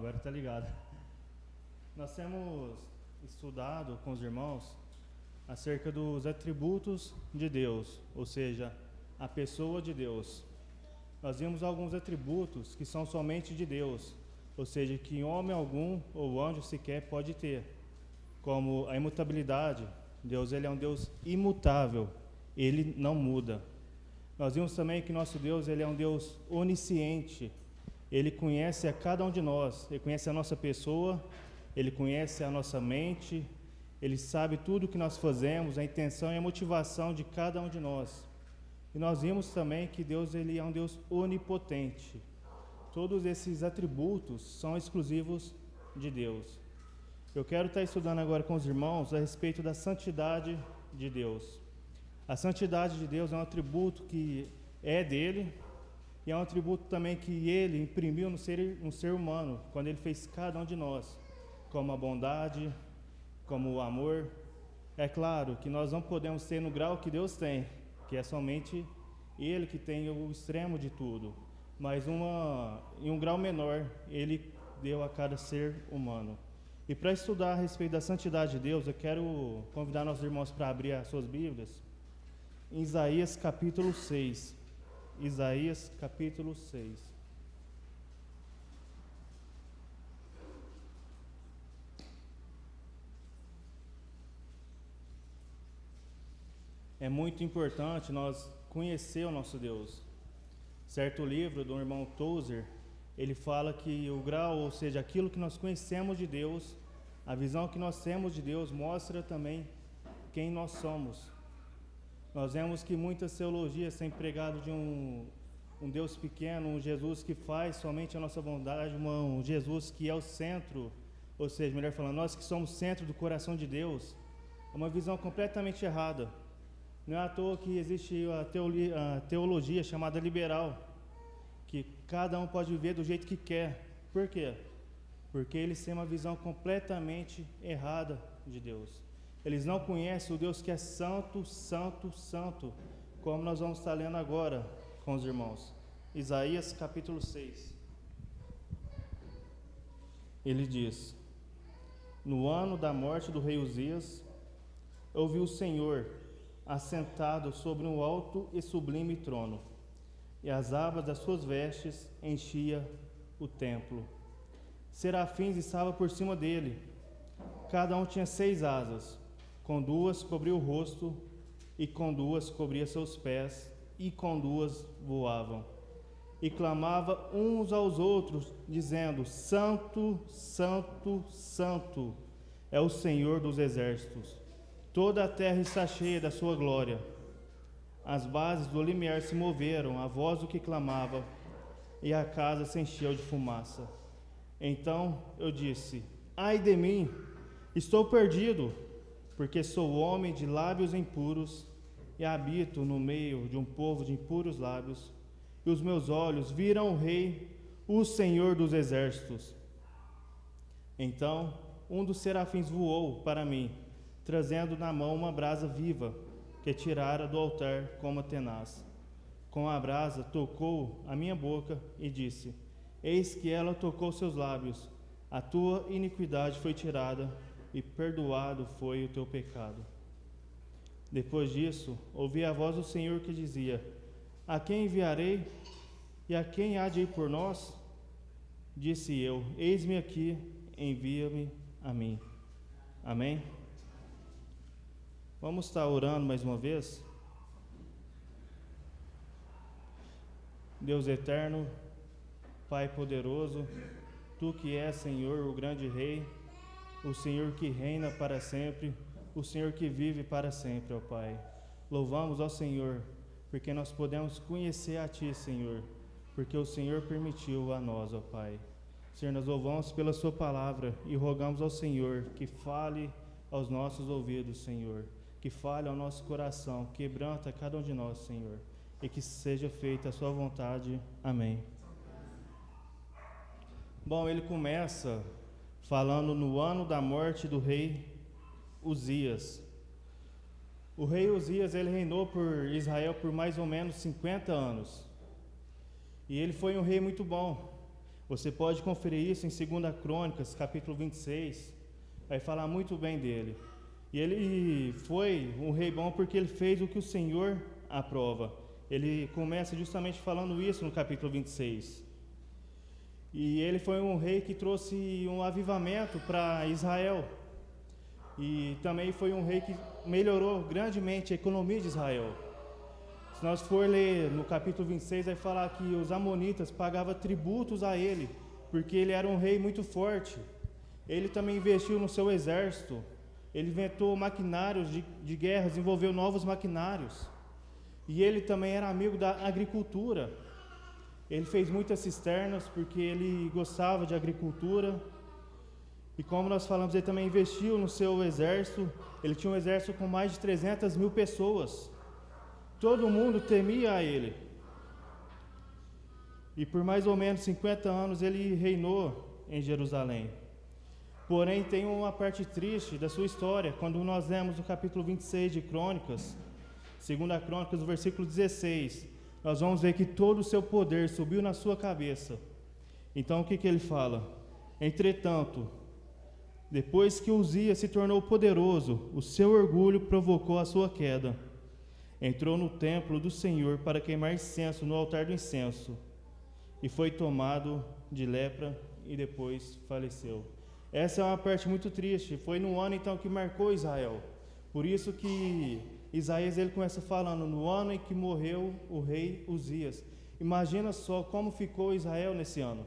agora está ligado. Nós temos estudado com os irmãos acerca dos atributos de Deus, ou seja, a pessoa de Deus. Nós vimos alguns atributos que são somente de Deus, ou seja, que homem algum ou anjo sequer pode ter, como a imutabilidade. Deus, ele é um Deus imutável, ele não muda. Nós vimos também que nosso Deus, ele é um Deus onisciente. Ele conhece a cada um de nós, ele conhece a nossa pessoa, ele conhece a nossa mente, ele sabe tudo o que nós fazemos, a intenção e a motivação de cada um de nós. E nós vimos também que Deus, ele é um Deus onipotente. Todos esses atributos são exclusivos de Deus. Eu quero estar estudando agora com os irmãos a respeito da santidade de Deus. A santidade de Deus é um atributo que é dele, e é um atributo também que ele imprimiu no ser humano, quando ele fez cada um de nós, como a bondade, como o amor. É claro que nós não podemos ter no grau que Deus tem, que é somente ele que tem o extremo de tudo, mas em um grau menor, ele deu a cada ser humano. E para estudar a respeito da santidade de Deus, eu quero convidar nossos irmãos para abrir as suas Bíblias, em Isaías capítulo 6. Isaías capítulo 6. É muito importante nós conhecer o nosso Deus. Certo livro do irmão Tozer, ele fala que o grau, ou seja, aquilo que nós conhecemos de Deus, a visão que nós temos de Deus, mostra também quem nós somos. Nós vemos que muitas teologias têm pregado de um Deus pequeno, um Jesus que faz somente a nossa vontade, um Jesus que é o centro, ou seja, melhor falando, nós que somos centro do coração de Deus. É uma visão completamente errada. Não é à toa que existe a teologia chamada liberal, que cada um pode viver do jeito que quer. Por quê? Porque eles têm uma visão completamente errada de Deus. Eles não conhecem o Deus que é santo, santo, santo, como nós vamos estar lendo agora com os irmãos. Isaías capítulo 6. Ele diz: no ano da morte do rei Uzias, eu vi o Senhor assentado sobre um alto e sublime trono, e as abas das suas vestes enchia o templo. Serafins estavam por cima dele, cada um tinha 6 asas, com 2 cobria o rosto, e com 2 cobria seus pés, e com 2 voavam. E clamava uns aos outros, dizendo: Santo, Santo, Santo é o Senhor dos exércitos. Toda a terra está cheia da sua glória. As bases do limiar se moveram, a voz do que clamava, e a casa se encheu de fumaça. Então eu disse: ai de mim, estou perdido, porque sou homem de lábios impuros e habito no meio de um povo de impuros lábios, e os meus olhos viram o Rei, o Senhor dos exércitos. Então um dos serafins voou para mim, trazendo na mão uma brasa viva, que tirara do altar como tenaz. Com a brasa tocou a minha boca e disse: eis que ela tocou seus lábios, a tua iniquidade foi tirada, e perdoado foi o teu pecado. Depois disso, ouvi a voz do Senhor que dizia: a quem enviarei, e a quem há de ir por nós? Disse eu: eis-me aqui, envia-me a mim. Amém? Vamos estar orando mais uma vez. Deus eterno, Pai poderoso, Tu que és, Senhor, o grande Rei, o Senhor que reina para sempre, o Senhor que vive para sempre, ó Pai. Louvamos ao Senhor, porque nós podemos conhecer a Ti, Senhor, porque o Senhor permitiu a nós, ó Pai. Senhor, nós louvamos pela Sua palavra e rogamos ao Senhor que fale aos nossos ouvidos, Senhor, que fale ao nosso coração, quebranta cada um de nós, Senhor, e que seja feita a Sua vontade. Amém. Bom, ele começa falando no ano da morte do rei Uzias. O rei Uzias, ele reinou por Israel por mais ou menos 50 anos. E ele foi um rei muito bom. Você pode conferir isso em 2 Crônicas, capítulo 26, vai falar muito bem dele. E ele foi um rei bom porque ele fez o que o Senhor aprova. Ele começa justamente falando isso no capítulo 26. E ele foi um rei que trouxe um avivamento para Israel. E também foi um rei que melhorou grandemente a economia de Israel. Se nós for ler no capítulo 26, vai falar que os amonitas pagavam tributos a ele, porque ele era um rei muito forte. Ele também investiu no seu exército. Ele inventou maquinários de guerra, desenvolveu novos maquinários. E ele também era amigo da agricultura. Ele fez muitas cisternas porque ele gostava de agricultura. E como nós falamos, ele também investiu no seu exército. Ele tinha um exército com mais de 300 mil pessoas. Todo mundo temia a ele. E por mais ou menos 50 anos ele reinou em Jerusalém. Porém, tem uma parte triste da sua história, quando nós lemos o capítulo 26 de Crônicas, 2 Crônicas, no versículo 16, nós vamos ver que todo o seu poder subiu na sua cabeça. Então, o que ele fala? Entretanto, depois que Uzias se tornou poderoso, o seu orgulho provocou a sua queda. Entrou no templo do Senhor para queimar incenso no altar do incenso, e foi tomado de lepra e depois faleceu. Essa é uma parte muito triste. Foi no ano então que marcou Israel. Por isso que Isaías ele começa falando no ano em que morreu o rei Uzias. Imagina só como ficou Israel nesse ano.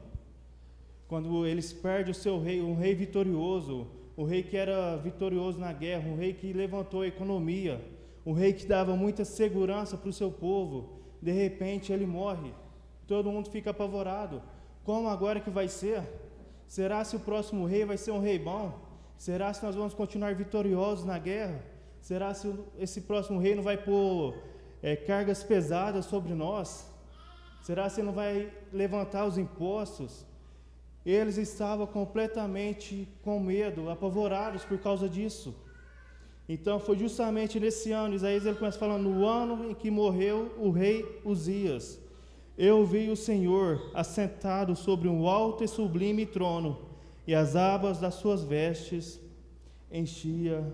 Quando eles perdem o seu rei, um rei vitorioso, um rei que era vitorioso na guerra, um rei que levantou a economia, um rei que dava muita segurança para o seu povo. De repente ele morre. Todo mundo fica apavorado. Como agora que vai ser? Será se o próximo rei vai ser um rei bom? Será se nós vamos continuar vitoriosos na guerra? Será se esse próximo rei não vai pôr cargas pesadas sobre nós? Será se ele não vai levantar os impostos? Eles estavam completamente com medo, apavorados por causa disso. Então foi justamente nesse ano, Isaías ele começa falando, no ano em que morreu o rei Uzias. Eu vi o Senhor assentado sobre um alto e sublime trono, e as abas das suas vestes enchia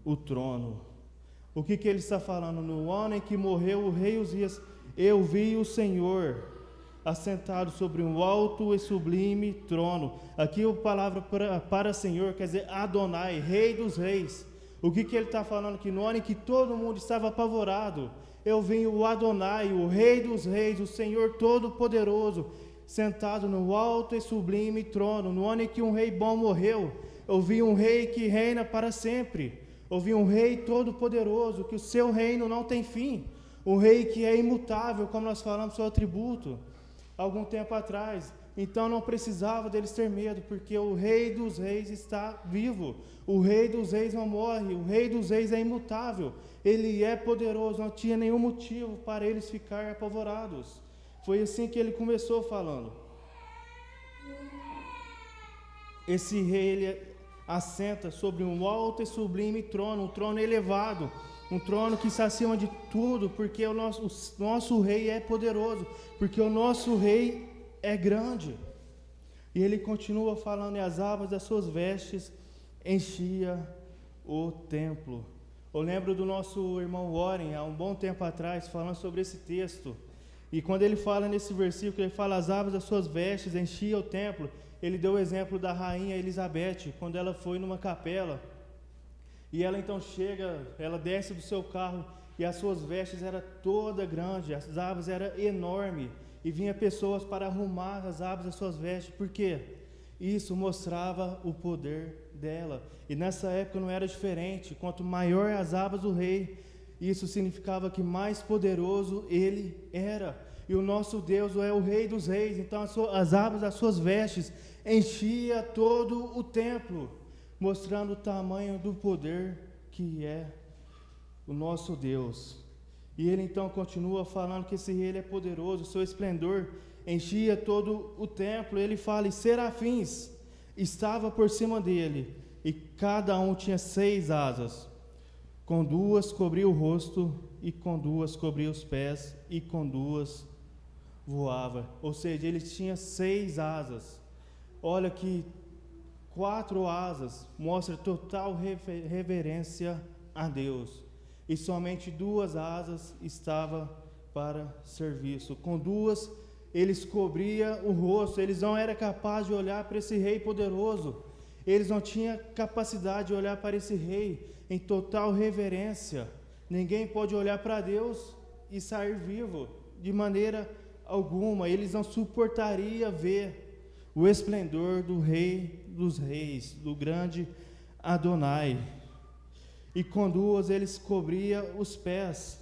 o trono. O que ele está falando? No ano em que morreu o rei Uzias, eu vi o Senhor assentado sobre um alto e sublime trono. Aqui a palavra para Senhor quer dizer Adonai, rei dos reis. O que ele está falando? Que no ano em que todo mundo estava apavorado, eu vi o Adonai, o Rei dos Reis, o Senhor Todo-Poderoso, sentado no alto e sublime trono. No ano em que um rei bom morreu, eu vi um rei que reina para sempre. Eu vi um rei todo-poderoso, que o seu reino não tem fim. Um rei que é imutável, como nós falamos, seu atributo, algum tempo atrás. Então não precisava deles ter medo, porque o Rei dos Reis está vivo. O Rei dos Reis não morre, o Rei dos Reis é imutável. Ele é poderoso, não tinha nenhum motivo para eles ficarem apavorados. Foi assim que ele começou falando. Esse rei, ele assenta sobre um alto e sublime trono, um trono elevado, um trono que está acima de tudo, porque o nosso rei é poderoso, porque o nosso rei é grande. E ele continua falando, e as abas das suas vestes enchia o templo. Eu lembro do nosso irmão Warren, há um bom tempo atrás, falando sobre esse texto. E quando ele fala nesse versículo, ele fala, as abas das suas vestes enchia o templo. Ele deu o exemplo da rainha Elizabeth, quando ela foi numa capela. E ela então chega, ela desce do seu carro, e as suas vestes eram toda grande, as abas eram enormes. E vinha pessoas para arrumar as abas das suas vestes. Por quê? Isso mostrava o poder dela. E nessa época não era diferente. Quanto maior as abas do rei, isso significava que mais poderoso ele era. E o nosso Deus é o Rei dos Reis. Então as abas das suas vestes enchia todo o templo, mostrando o tamanho do poder que é o nosso Deus. E ele então continua falando que esse rei ele é poderoso, o seu esplendor enchia todo o templo. Ele fala, e serafins estava por cima dele, e cada um tinha 6 asas. Com 2 cobria o rosto, e com 2 cobria os pés, e com 2 voava, ou seja, ele tinha 6 asas. Olha que 4 asas mostra total reverência a Deus, e somente 2 asas estava para serviço. Com 2 eles cobria o rosto, eles não eram capazes de olhar para esse rei poderoso, eles não tinham capacidade de olhar para esse rei em total reverência. Ninguém pode olhar para Deus e sair vivo, de maneira alguma. Eles não suportariam ver o esplendor do Rei dos Reis, do grande Adonai. E com 2 eles cobriam os pés,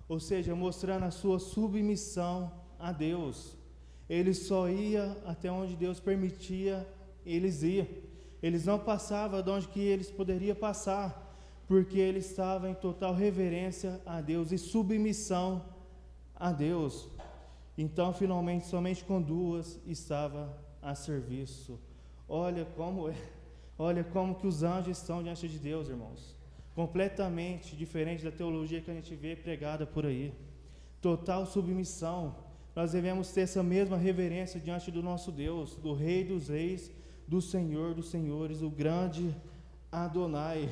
ou seja, mostrando a sua submissão a Deus. Eles só iam até onde Deus permitia eles ir. Eles não passavam de onde que eles poderiam passar, porque eles estavam em total reverência a Deus e submissão a Deus. Então, finalmente, somente com 2 estava a serviço. Olha como que os anjos estão diante de Deus, irmãos. Completamente diferente da teologia que a gente vê pregada por aí. Total submissão. Nós devemos ter essa mesma reverência diante do nosso Deus, do Rei dos Reis, do Senhor dos Senhores, o grande Adonai.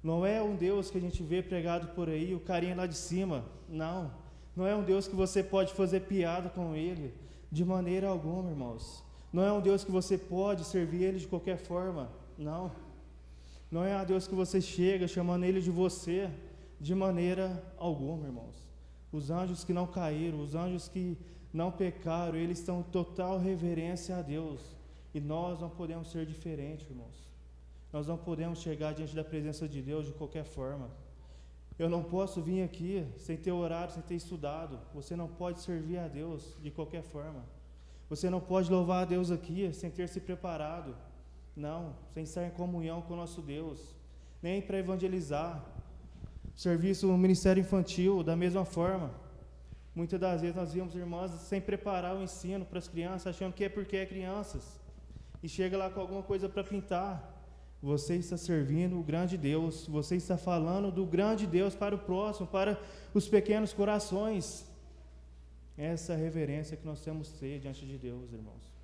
Não é um Deus que a gente vê pregado por aí, o carinha lá de cima. Não. Não é um Deus que você pode fazer piada com ele, de maneira alguma, irmãos. Não é um Deus que você pode servir ele de qualquer forma. Não. Não é um Deus que você chega chamando ele de você, de maneira alguma, irmãos. Os anjos que não caíram, os anjos que não pecaram, eles estão em total reverência a Deus. E nós não podemos ser diferentes, irmãos. Nós não podemos chegar diante da presença de Deus de qualquer forma. Eu não posso vir aqui sem ter orado, sem ter estudado. Você não pode servir a Deus de qualquer forma. Você não pode louvar a Deus aqui sem ter se preparado. Não, sem estar em comunhão com o nosso Deus. Nem para evangelizar. Serviço no ministério infantil, da mesma forma. Muitas das vezes nós vimos irmãs sem preparar o ensino para as crianças, achando que é porque é crianças. E chega lá com alguma coisa para pintar. Você está servindo o grande Deus, você está falando do grande Deus para o próximo, para os pequenos corações. Essa é a reverência que nós temos que ter diante de Deus, irmãos.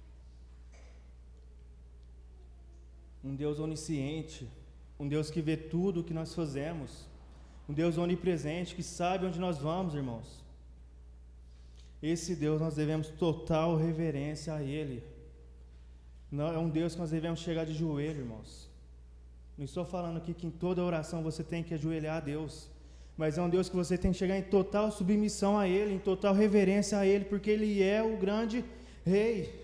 Um Deus onisciente, um Deus que vê tudo o que nós fazemos, um Deus onipresente que sabe onde nós vamos, irmãos. Esse Deus nós devemos total reverência a Ele. Não, é um Deus que nós devemos chegar de joelho, irmãos. Não estou falando aqui que em toda oração você tem que ajoelhar a Deus, mas é um Deus que você tem que chegar em total submissão a Ele, em total reverência a Ele, porque Ele é o grande Rei.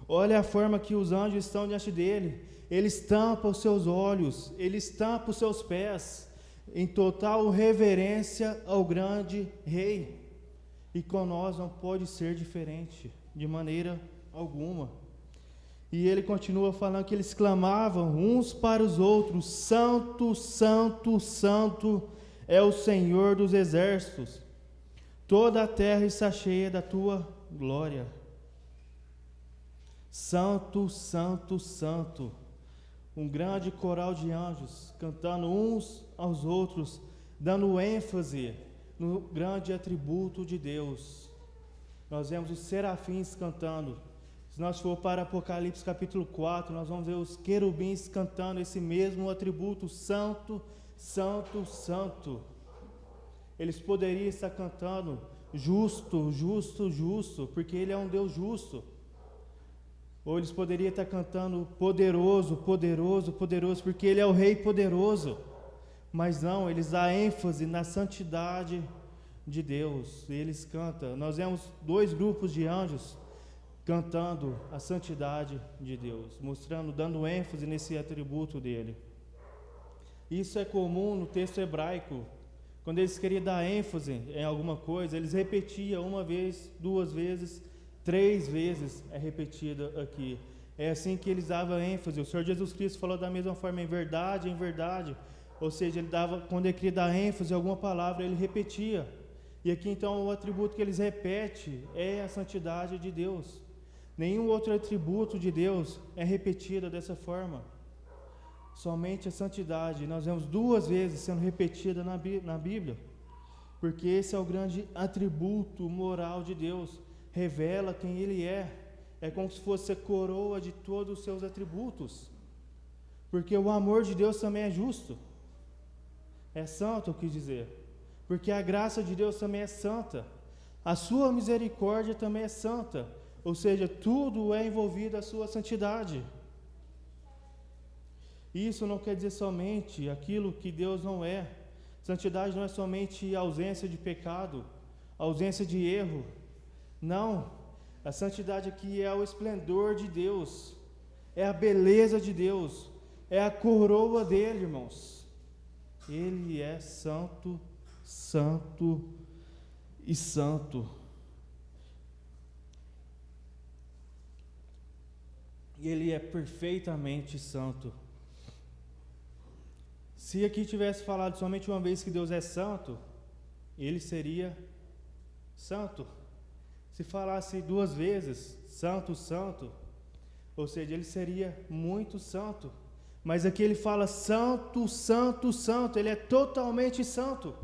Olha a forma que os anjos estão diante dEle. Eles tampam os seus olhos, eles tampam os seus pés, em total reverência ao grande Rei. E com nós não pode ser diferente, de maneira alguma. E ele continua falando que eles clamavam uns para os outros: Santo, Santo, Santo é o Senhor dos exércitos, toda a terra está cheia da tua glória. Santo, Santo, Santo. Um grande coral de anjos cantando uns aos outros, dando ênfase no grande atributo de Deus. Nós vemos os serafins cantando. Se nós for para Apocalipse capítulo 4, nós vamos ver os querubins cantando esse mesmo atributo: Santo, Santo, Santo. Eles poderiam estar cantando justo, justo, justo, porque Ele é um Deus justo. Ou eles poderiam estar cantando poderoso, poderoso, poderoso, porque Ele é o Rei poderoso. Mas não, eles dão ênfase na santidade de Deus. E eles cantam. Nós vemos 2 grupos de anjos cantando a santidade de Deus, mostrando, dando ênfase nesse atributo dele. Isso é comum no texto hebraico. Quando eles queriam dar ênfase em alguma coisa, eles repetiam 1 vez, 2 vezes, 3 vezes é repetida aqui. É assim que eles davam ênfase. O Senhor Jesus Cristo falou da mesma forma: em verdade, em verdade. Ou seja, ele dava, quando ele queria dar ênfase em alguma palavra, ele repetia. E aqui então o atributo que eles repetem é a santidade de Deus. Nenhum outro atributo de Deus é repetido dessa forma. Somente a santidade. Nós vemos 2 vezes sendo repetida na Bíblia. Porque esse é o grande atributo moral de Deus. revela quem Ele é como se fosse a coroa de todos os seus atributos, porque o amor de Deus também é justo, é santo, eu quis dizer, porque a graça de Deus também é santa, a sua misericórdia também é santa, ou seja, tudo é envolvido a sua santidade. Isso não quer dizer somente aquilo que Deus não é. Santidade não é somente ausência de pecado, ausência de erro. Não, a santidade aqui é o esplendor de Deus, é a beleza de Deus, é a coroa dele, irmãos. Ele é santo, santo e santo. E Ele é perfeitamente santo. Se aqui tivesse falado somente uma vez que Deus é santo, Ele seria santo. Se falasse 2 vezes, santo, santo, ou seja, Ele seria muito santo. Mas aqui Ele fala santo, santo, santo, Ele é totalmente santo.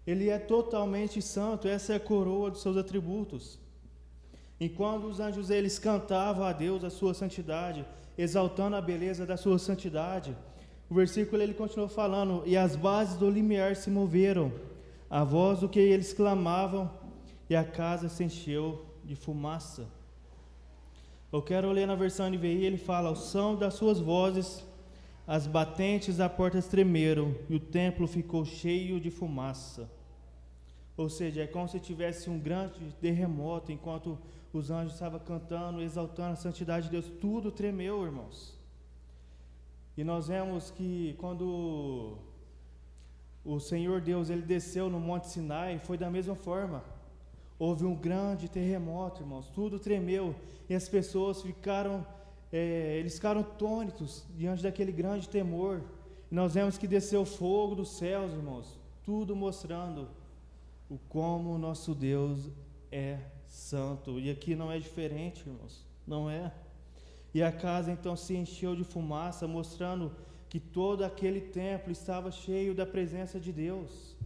Ele é totalmente santo, essa é a coroa dos seus atributos. Enquanto os anjos eles cantavam a Deus a sua santidade, exaltando a beleza da sua santidade, o versículo ele continua falando: e as bases do limiar se moveram, a voz do que eles clamavam, e a casa se encheu de fumaça. Eu quero ler na versão NVI, ele fala: ao som das suas vozes, as batentes da porta tremeram, e o templo ficou cheio de fumaça. Ou seja, é como se tivesse um grande terremoto, enquanto os anjos estavam cantando, exaltando a santidade de Deus, tudo tremeu, irmãos. E nós vemos que quando o Senhor Deus ele desceu no Monte Sinai, foi da mesma forma. Houve um grande terremoto, irmãos, tudo tremeu, e as pessoas ficaram atônitos diante daquele grande temor. E nós vemos que desceu fogo dos céus, irmãos, tudo mostrando o como o nosso Deus é santo. E aqui não é diferente, irmãos, não é. E a casa então se encheu de fumaça, mostrando que todo aquele templo estava cheio da presença de Deus.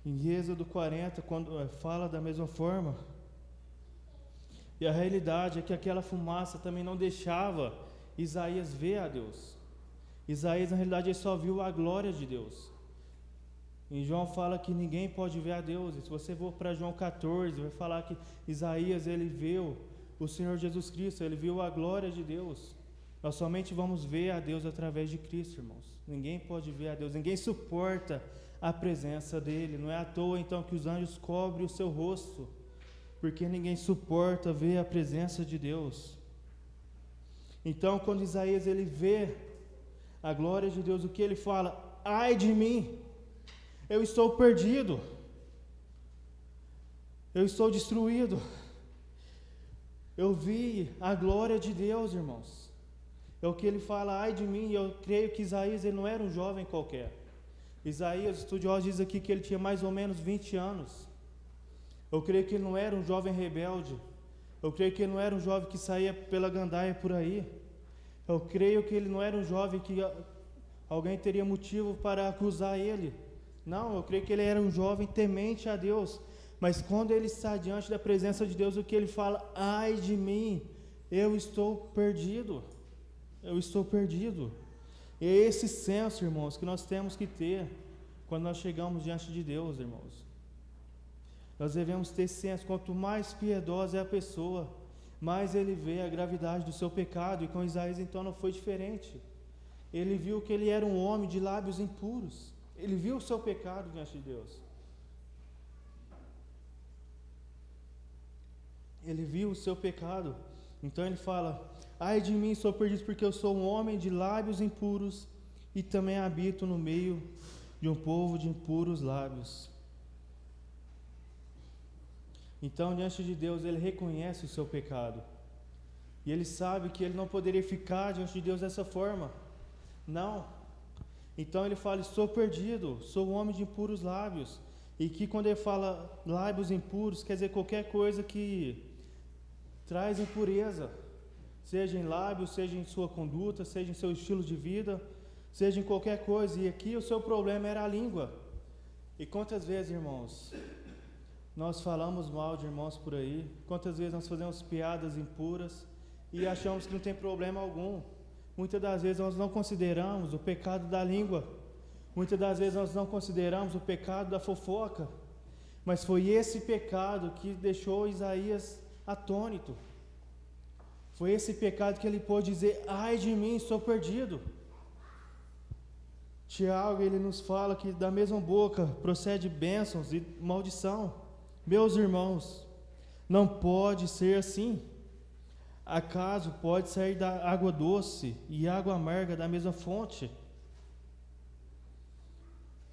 Em Êxodo 40, quando fala da mesma forma. E a realidade é que aquela fumaça também não deixava Isaías ver a Deus. Isaías, na realidade, ele só viu a glória de Deus. E João fala que ninguém pode ver a Deus. E se você for para João 14, vai falar que Isaías, ele viu o Senhor Jesus Cristo, ele viu a glória de Deus. Nós somente vamos ver a Deus através de Cristo, irmãos. Ninguém pode ver a Deus, ninguém suporta a presença dele. Não é à toa, então, que os anjos cobrem o seu rosto, porque ninguém suporta ver a presença de Deus. Então, quando Isaías ele vê a glória de Deus, o que ele fala? Ai de mim! Eu estou perdido, eu estou destruído. Eu vi a glória de Deus, irmãos. É o que ele fala, ai de mim. E eu creio que Isaías ele não era um jovem qualquer. Isaías, estudiosos dizem aqui que ele tinha mais ou menos 20 anos. Eu creio que ele não era um jovem rebelde. Eu creio que ele não era um jovem que saía pela gandaia por aí. Eu creio que ele não era um jovem que alguém teria motivo para acusar ele. Não, eu creio que ele era um jovem temente a Deus. Mas quando ele está diante da presença de Deus, o que ele fala? Ai de mim, eu estou perdido. Eu estou perdido. E é esse senso, irmãos, que nós temos que ter quando nós chegamos diante de Deus, irmãos. Nós devemos ter esse senso. Quanto mais piedosa é a pessoa, mais ele vê a gravidade do seu pecado. E com Isaías então não foi diferente. Ele viu que ele era um homem de lábios impuros. Ele viu o seu pecado diante de Deus. Ele viu o seu pecado. Então ele fala: ai de mim, sou perdido, porque eu sou um homem de lábios impuros e também habito no meio de um povo de impuros lábios. Então, diante de Deus, ele reconhece o seu pecado. E ele sabe que ele não poderia ficar diante de Deus dessa forma. Não. Então ele fala: estou perdido, sou um homem de impuros lábios. E que quando ele fala lábios impuros, quer dizer qualquer coisa que traz impureza, seja em lábios, seja em sua conduta, seja em seu estilo de vida, seja em qualquer coisa. E aqui o seu problema era a língua. E quantas vezes, irmãos, Nós falamos mal de irmãos por aí. Quantas vezes nós fazemos piadas impuras e achamos que não tem problema algum. Muitas das vezes nós não consideramos o pecado da língua. Muitas das vezes nós não consideramos o pecado da fofoca. Mas foi esse pecado que deixou Isaías atônito. Foi esse pecado que ele pôde dizer: ai de mim, estou perdido. Tiago, ele nos fala que da mesma boca procede bênçãos e maldição. Meus irmãos, não pode ser assim. Acaso pode sair da água doce e água amarga da mesma fonte?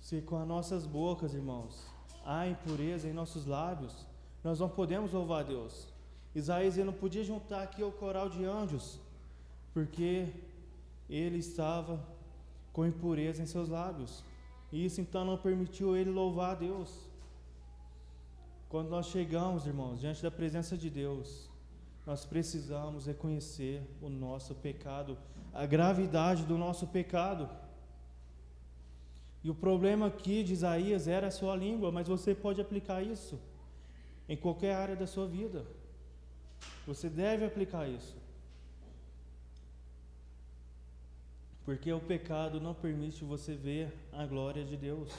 Se com as nossas bocas, irmãos, há impureza em nossos lábios, nós não podemos louvar a Deus. Isaías ele não podia juntar aqui o coral de anjos, porque ele estava com impureza em seus lábios. E isso então não permitiu ele louvar a Deus. Quando nós chegamos, irmãos, diante da presença de Deus, nós precisamos reconhecer o nosso pecado, a gravidade do nosso pecado. E o problema aqui de Isaías era a sua língua, mas você pode aplicar isso em qualquer área da sua vida. Você deve aplicar isso. Porque o pecado não permite você ver a glória de Deus.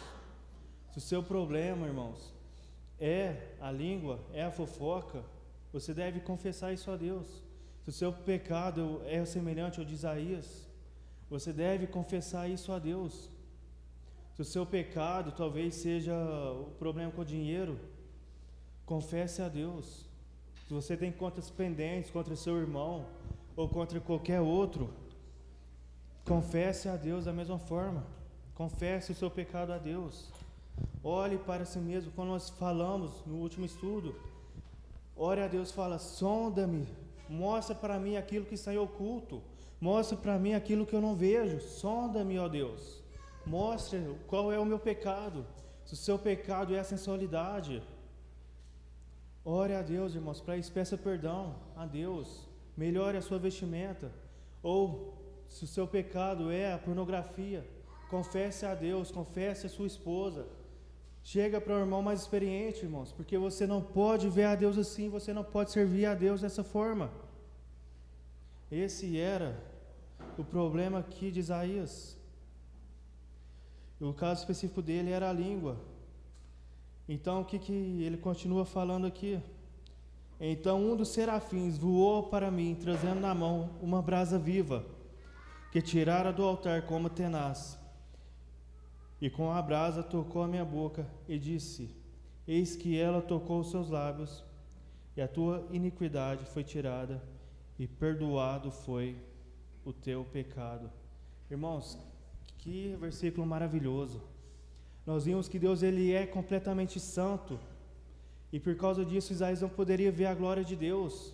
Se o seu problema, irmãos, é a língua, é a fofoca, você deve confessar isso a Deus. Se o seu pecado é semelhante ao de Isaías, você deve confessar isso a Deus. Se o seu pecado talvez seja o problema com o dinheiro, confesse a Deus. Se você tem contas pendentes contra seu irmão ou contra qualquer outro, confesse a Deus da mesma forma. Confesse o seu pecado a Deus. Olhe para si mesmo. Quando nós falamos no último estudo, ore a Deus, fala: sonda-me, mostra para mim aquilo que está em oculto, mostra para mim aquilo que eu não vejo, sonda-me, ó Deus, mostre qual é o meu pecado. Se o seu pecado é a sensualidade, ore a Deus, irmãos, para isso, peça perdão a Deus, melhore a sua vestimenta. Ou se o seu pecado é a pornografia, confesse a Deus, confesse a sua esposa. Chega para o irmão mais experiente, irmãos, porque você não pode ver a Deus assim, você não pode servir a Deus dessa forma. Esse era o problema aqui de Isaías. O caso específico dele era a língua. Então, o que ele continua falando aqui? Então um dos serafins voou para mim, trazendo na mão uma brasa viva, que tirara do altar como tenaz. E com a brasa tocou a minha boca e disse: eis que ela tocou os seus lábios, e a tua iniquidade foi tirada, e perdoado foi o teu pecado. Irmãos, que versículo maravilhoso. Nós vimos que Deus ele é completamente santo, e por causa disso Isaías não poderia ver a glória de Deus.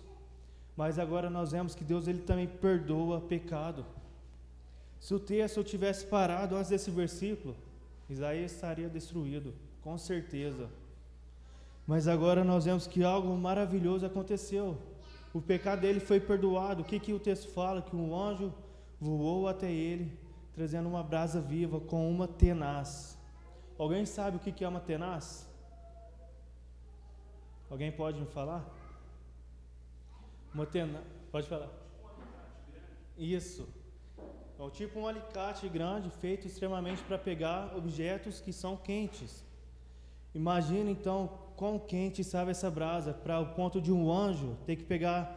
Mas agora nós vemos que Deus ele também perdoa pecado. Se o texto tivesse parado antes desse versículo, Isaías estaria destruído, com certeza. Mas agora nós vemos que algo maravilhoso aconteceu. O pecado dele foi perdoado. O que o texto fala? Que um anjo voou até ele, trazendo uma brasa viva com uma tenaz. Alguém sabe o que é uma tenaz? Alguém pode me falar? Uma tenaz. Pode falar. Isso. É tipo um alicate grande, feito extremamente para pegar objetos que são quentes. Imagina então quão quente estava essa brasa, para o ponto de um anjo ter que pegar,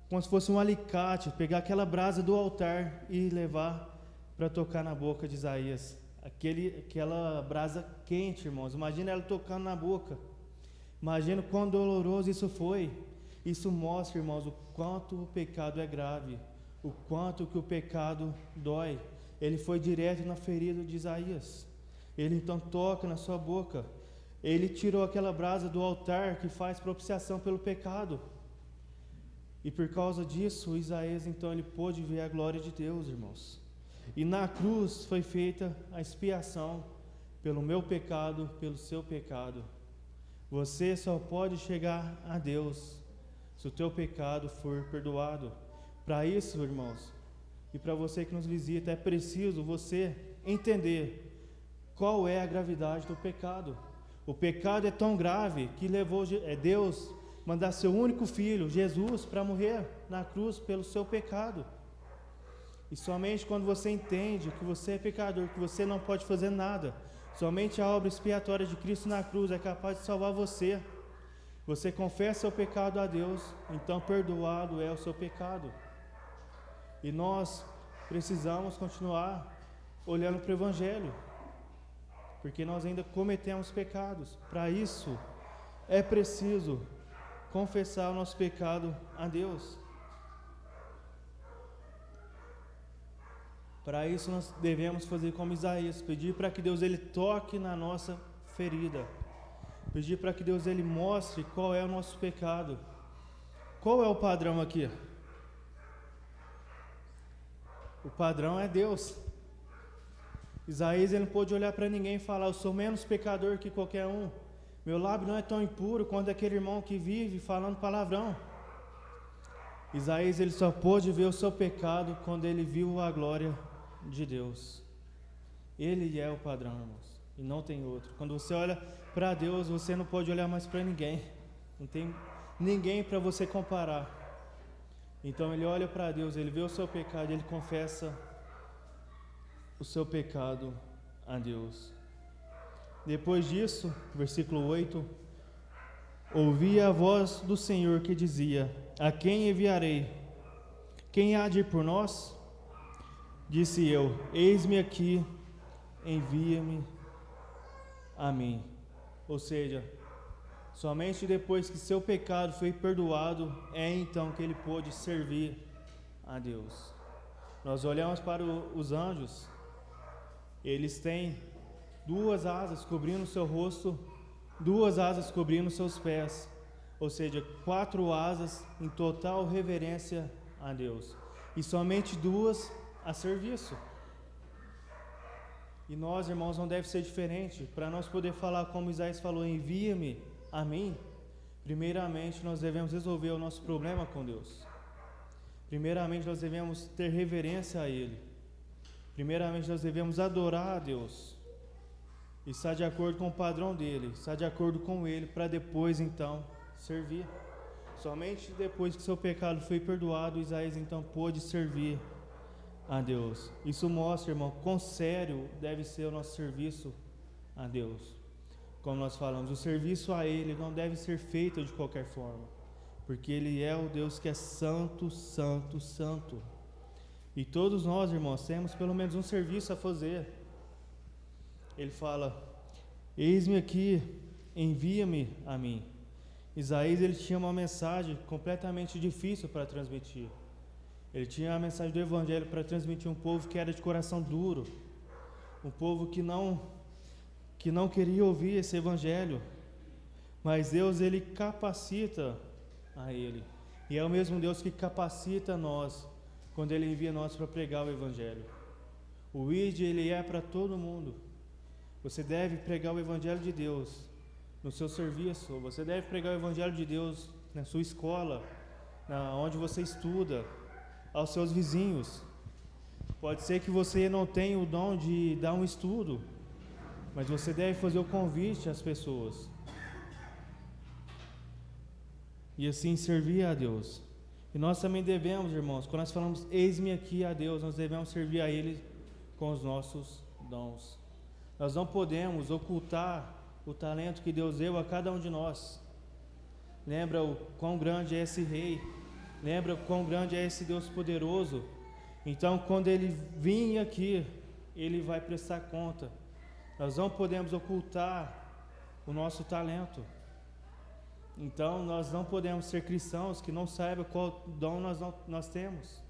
como se fosse um alicate, pegar aquela brasa do altar e levar para tocar na boca de Isaías. Aquela brasa quente, irmãos. Imagina ela tocando na boca. Imagina quão doloroso isso foi. Isso mostra, irmãos, o quanto o pecado é grave, o quanto que o pecado dói. Ele foi direto na ferida de Isaías. Ele então toca na sua boca. Ele tirou aquela brasa do altar que faz propiciação pelo pecado. E por causa disso, Isaías então ele pôde ver a glória de Deus, irmãos. E na cruz foi feita a expiação pelo meu pecado, pelo seu pecado. Você só pode chegar a Deus se o teu pecado for perdoado. Para isso, irmãos, e para você que nos visita, é preciso você entender qual é a gravidade do pecado. O pecado é tão grave que levou Deus mandar seu único filho, Jesus, para morrer na cruz pelo seu pecado. E somente quando você entende que você é pecador, que você não pode fazer nada, somente a obra expiatória de Cristo na cruz é capaz de salvar você. Você confessa seu pecado a Deus, então perdoado é o seu pecado. E nós precisamos continuar olhando para o Evangelho, porque nós ainda cometemos pecados. Para isso, é preciso confessar o nosso pecado a Deus. Para isso nós devemos fazer como Isaías, pedir para que Deus ele toque na nossa ferida, pedir para que Deus ele mostre qual é o nosso pecado. Qual é o padrão aqui? O padrão é Deus. Isaías ele não pôde olhar para ninguém e falar: eu sou menos pecador que qualquer um, meu lábio não é tão impuro quanto aquele irmão que vive falando palavrão. Isaías ele só pôde ver o seu pecado quando ele viu a glória de Deus. Ele é o padrão, irmãos, e não tem outro. Quando você olha para Deus, você não pode olhar mais para ninguém, não tem ninguém para você comparar. Então ele olha para Deus, ele vê o seu pecado, ele confessa o seu pecado a Deus. Depois disso, versículo 8: ouvi a voz do Senhor que dizia: a quem enviarei? Quem há de ir por nós? Disse eu: eis-me aqui, envia-me a mim. Ou seja, somente depois que seu pecado foi perdoado, é então que ele pôde servir a Deus. Nós olhamos para os anjos, eles têm 2 asas cobrindo o seu rosto, 2 asas cobrindo seus pés, ou seja, 4 asas em total reverência a Deus, e somente 2 a serviço. E nós, irmãos, não deve ser diferente. Para nós poder falar como Isaías falou: envia-me a mim, primeiramente nós devemos resolver o nosso problema com Deus. Primeiramente nós devemos ter reverência a Ele. Primeiramente nós devemos adorar a Deus, estar de acordo com o padrão dele, estar de acordo com Ele, para depois então servir. Somente depois que seu pecado foi perdoado, Isaías então pôde servir a Deus. Isso mostra, irmão, quão sério deve ser o nosso serviço a Deus. Como nós falamos, o serviço a Ele não deve ser feito de qualquer forma, porque Ele é o Deus que é santo, santo, santo. E todos nós, irmãos, temos pelo menos um serviço a fazer. Ele fala: eis-me aqui, envia-me a mim. Isaías ele tinha uma mensagem completamente difícil para transmitir. Ele tinha a mensagem do Evangelho para transmitir um povo que era de coração duro, um povo que não queria ouvir esse Evangelho, mas Deus ele capacita a ele, e é o mesmo Deus que capacita nós quando Ele envia nós para pregar o Evangelho. O ID ele é para todo mundo. Você deve pregar o Evangelho de Deus no seu serviço, você deve pregar o Evangelho de Deus na sua escola, onde você estuda, aos seus vizinhos. Pode ser que você não tenha o dom de dar um estudo, mas você deve fazer o convite às pessoas e assim servir a Deus. E nós também devemos, irmãos, quando nós falamos eis-me aqui a Deus, nós devemos servir a Ele com os nossos dons. Nós não podemos ocultar o talento que Deus deu a cada um de nós. Lembra o quão grande é esse rei, lembra o quão grande é esse Deus poderoso. Então quando Ele vir aqui, Ele vai prestar conta. Nós não podemos ocultar o nosso talento. Então nós não podemos ser cristãos que não saibam qual dom nós temos.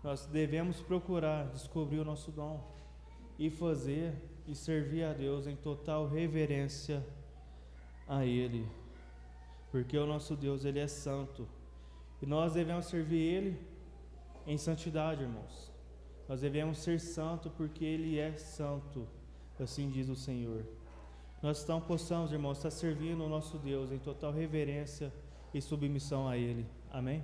Nós devemos procurar descobrir o nosso dom e fazer e servir a Deus em total reverência a Ele, porque o nosso Deus ele é santo e nós devemos servir Ele em santidade, irmãos. Nós devemos ser santo porque Ele é santo, assim diz o Senhor. Nós então possamos, irmãos, estar servindo o nosso Deus em total reverência e submissão a Ele. Amém?